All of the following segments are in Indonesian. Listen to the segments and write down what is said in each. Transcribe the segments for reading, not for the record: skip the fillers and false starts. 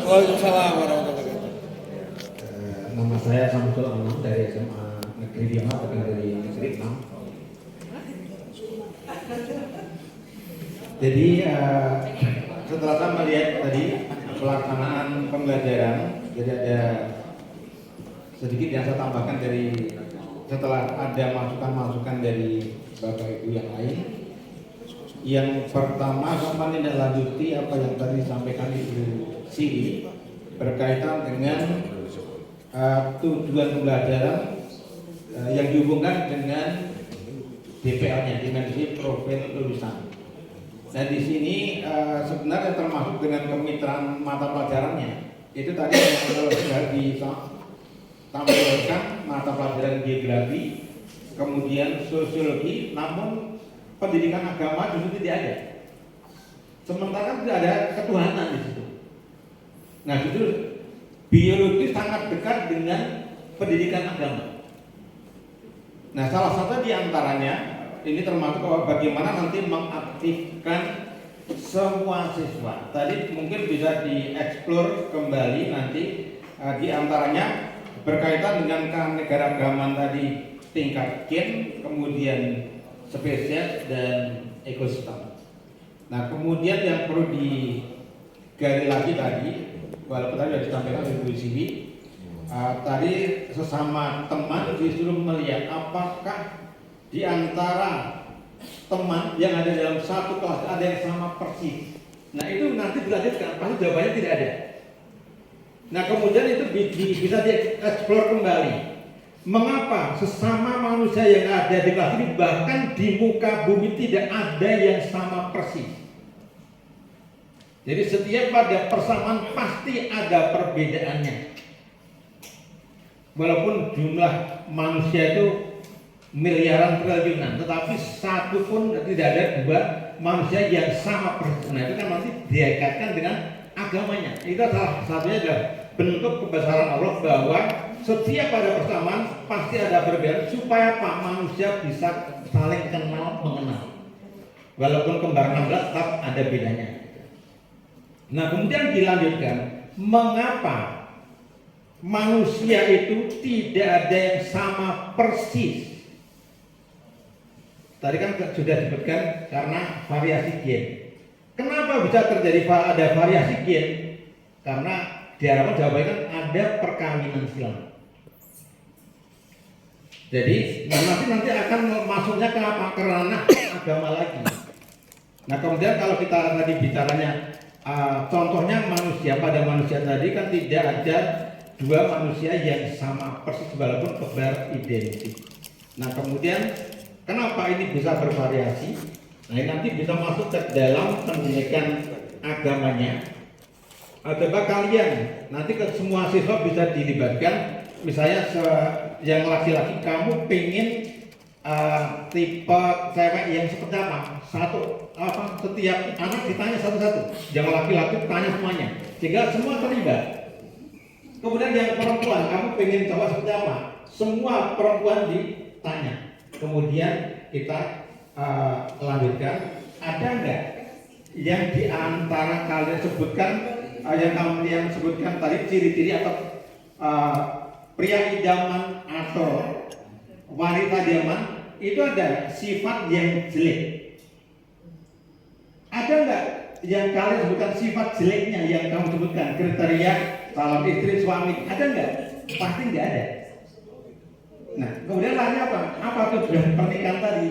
Waalaikumsalam warahmatullahi wabarakatuh. Nama saya Samsul Anam dari SMA Negeri 5, bukan dari Negeri 6. Jadi setelah saya melihat tadi pelaksanaan pembelajaran, jadi ada sedikit yang saya tambahkan dari setelah ada masukan-masukan dari Bapak Ibu yang lain. Yang pertama, saya menindaklanjuti apa yang tadi disampaikan Ibu Siri berkaitan dengan tujuan pembelajaran yang dihubungkan dengan DPL-nya, dimensi profil lulusan. Nah di sini sebenarnya termasuk dengan kemitraan mata pelajarannya. Itu tadi yang sudah ditampilkan mata pelajaran geografi, kemudian sosiologi, namun pendidikan agama justru tidak ada. Sementara tidak ada ketuhanan di situ. Nah justru biologi sangat dekat dengan pendidikan agama. Nah salah satu di antaranya ini termasuk bagaimana nanti mengaktifkan semua siswa. Tadi mungkin bisa dieksplor kembali nanti di antaranya berkaitan dengan keanekaragaman tadi tingkat gen, kemudian spesies dan ekosistem. Nah kemudian yang perlu digali lagi tadi, walaupun tadi sudah disampaikan oleh Bu Siwi, tadi sesama teman disuruh melihat apakah di antara teman yang ada dalam satu kelas ada yang sama persis. Nah itu nanti dilanjutkan, pasti jawabannya tidak ada. Nah kemudian itu bisa dieksplor kembali. Mengapa sesama manusia yang ada di kelas ini bahkan di muka bumi tidak ada yang sama persis? Jadi setiap pada persamaan pasti ada perbedaannya. Walaupun jumlah manusia itu miliaran triliunan, tetapi satu pun tidak ada dua manusia yang sama persis. Nah itu kan masih dikaitkan dengan agamanya. Itu salah satunya adalah bentuk kebesaran Allah bahwa setiap ada persamaan pasti ada perbedaan supaya Pak manusia bisa saling kenal mengenal. Walaupun kembar 16 tetap ada bedanya. Nah kemudian dilanjutkan, mengapa manusia itu tidak ada yang sama persis? Tadi kan sudah disebutkan karena variasi gen. Kenapa bisa terjadi ada variasi gen? Karena diharapkan jawabannya kan ada perkawinan silang. Jadi nanti akan masuknya ke apa? Ke ranah agama lagi. Nah kemudian kalau kita tadi bicaranya contohnya manusia, pada manusia tadi kan tidak ada dua manusia yang sama persis walaupun kembar identik. Nah kemudian kenapa ini bisa bervariasi? Nah ini nanti bisa masuk ke dalam pendidikan agamanya. Coba kalian nanti ke semua siswa bisa dilibatkan. Misalnya yang laki-laki kamu pengen tipe cewek yang seperti apa? Setiap anak ditanya satu-satu. Yang laki-laki tanya semuanya, sehingga semua terlibat. Kemudian yang perempuan, kamu pengen cowok seperti apa? Semua perempuan ditanya. Kemudian kita lanjutkan, ada enggak yang di antara kalian sebutkan, yang kalian sebutkan tadi ciri-ciri atau pria idaman atau wanita idaman itu ada sifat yang jelek. Ada enggak yang kalian sebutkan sifat jeleknya yang kamu sebutkan, kriteria calon istri suami, ada enggak? Pasti enggak ada. Nah, kemudian lainnya apa? Apa tujuan pernikahan tadi?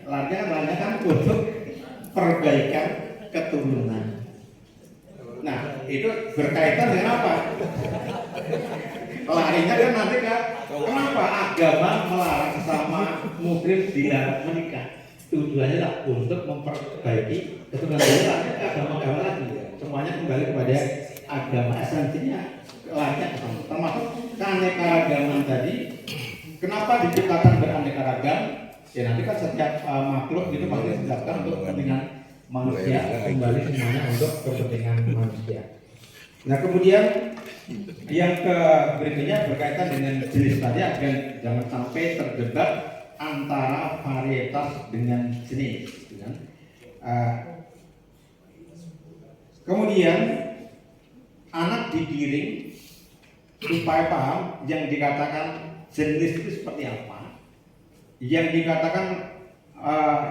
Lainnya kan untuk perbaikan keturunan. Nah, itu berkaitan dengan apa? Larinya kan nanti kan, kenapa agama melarang sama muslim dilarang menikah? Tujuannya adalah untuk memperbaiki keturunan. Agama lagi, semuanya kembali kepada agama, esensinya lainnya termasuk keanekaragaman tadi. Kenapa diciptakan beraneka ragam? Ya nanti kan setiap makhluk itu pasti diciptakan untuk kepentingan manusia, kembali semuanya untuk kepentingan manusia. Nah kemudian yang berikutnya berkaitan dengan jenis tadi, agar jangan sampai terjebak antara varietas dengan jenis. Kemudian anak digiring supaya paham yang dikatakan jenis itu seperti apa. Yang dikatakan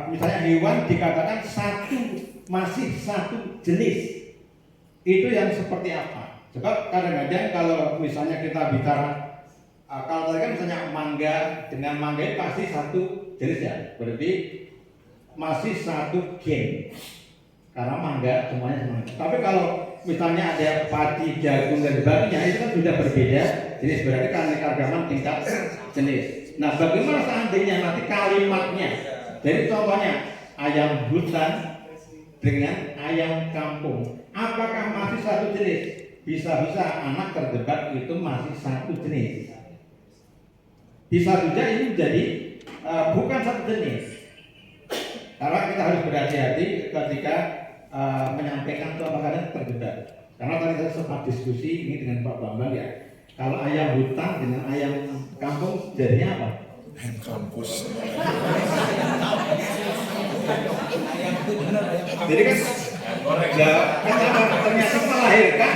misalnya hewan dikatakan masih satu jenis. Itu yang seperti apa? Sebab kadang-kadang kalau misalnya kita bicara kalau tadi kan misalnya mangga dengan mangga ini pasti satu jenis ya. Berarti masih satu gen. Karena mangga semuanya sama. Tapi kalau misalnya ada padi, jagung dan sebagainya itu kan sudah berbeda jenis, berarti kan keragaman tingkat jenis. Nah, bagaimana seandainya nanti kalimatnya? Jadi contohnya ayam hutan dengan ayam kampung, apakah masih satu jenis? Bisa-bisa anak terdebat itu masih satu jenis. Bisa juga ini menjadi bukan satu jenis. Karena kita harus berhati-hati ketika menyampaikan itu apakah ada terdebat. Karena tadi saya sempat diskusi ini dengan Pak Bambang ya. Kalau ayam hutan dengan ayam kampung jadinya apa? Kampus. Jadi kan ternyata melahirkan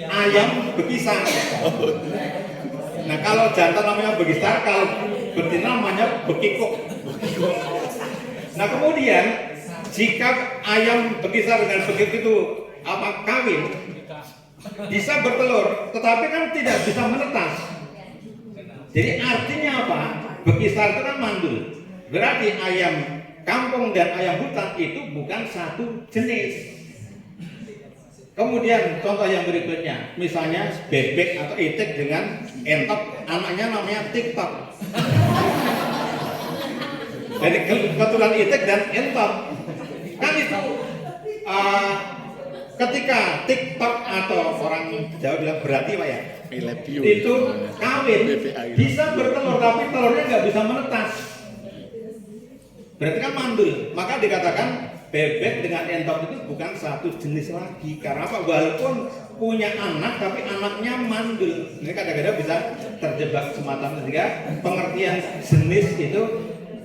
ayam bekisar. Nah kalau jantan namanya bekisar, kalau betina namanya bekikuk. Nah kemudian jika ayam bekisar dengan bekikuk itu kawin, bisa bertelur, tetapi kan tidak bisa menetas. Jadi artinya apa? Bekisar itu kan mandul. Berarti ayam kampung dan ayam hutan itu bukan satu jenis. Kemudian contoh yang berikutnya, misalnya bebek atau itik dengan entok, anaknya namanya TikTok. Jadi kebetulan itik dan entok, kan itu ketika TikTok atau orang Jawa bilang berarti Pak ya, itu kawin bisa bertelur tapi telurnya nggak bisa menetas. Berarti kan mandul, maka dikatakan bebek dengan entok itu bukan satu jenis lagi. Karena apa? Walaupun punya anak tapi anaknya mandul. Ini kadang-kadang bisa terjebak semacam sehingga pengertian jenis itu,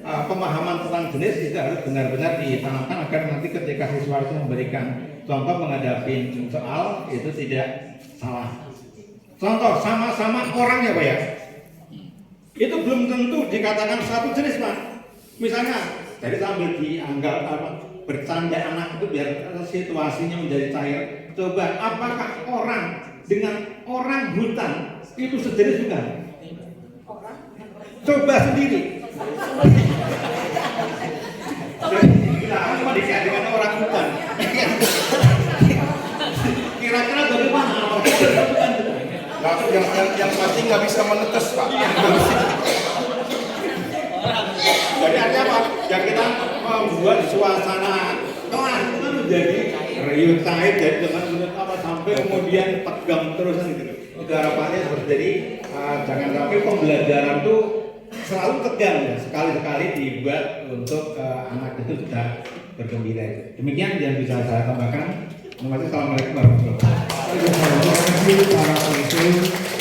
pemahaman tentang jenis itu harus benar-benar ditanamkan agar nanti ketika siswa itu memberikan contoh menghadapi soal itu tidak salah. Contoh sama-sama orang ya Pak ya, itu belum tentu dikatakan satu jenis Pak. Misalnya dari sambil dianggap bercanda anak itu biar situasinya menjadi cair. Coba apakah orang dengan orang hutan itu sejenis juga? Coba sendiri. Apa dikait dengan orang hutan? Kira-kira bagaimana? Yang pasti nggak bisa menetes Pak. Jadi artinya apa? Ya kita membuat suasana kelas itu kan menjadi riuh cair dari dengan apa sampai kemudian tegang terus gitu. Itu harapannya seperti jadi jangan sampai pembelajaran itu selalu tegang ya. Sekali-sekali dibuat untuk anak itu sudah bergembira. Demikian yang bisa saya tambahkan. Terima kasih. Assalamualaikum warahmatullahi wabarakatuh.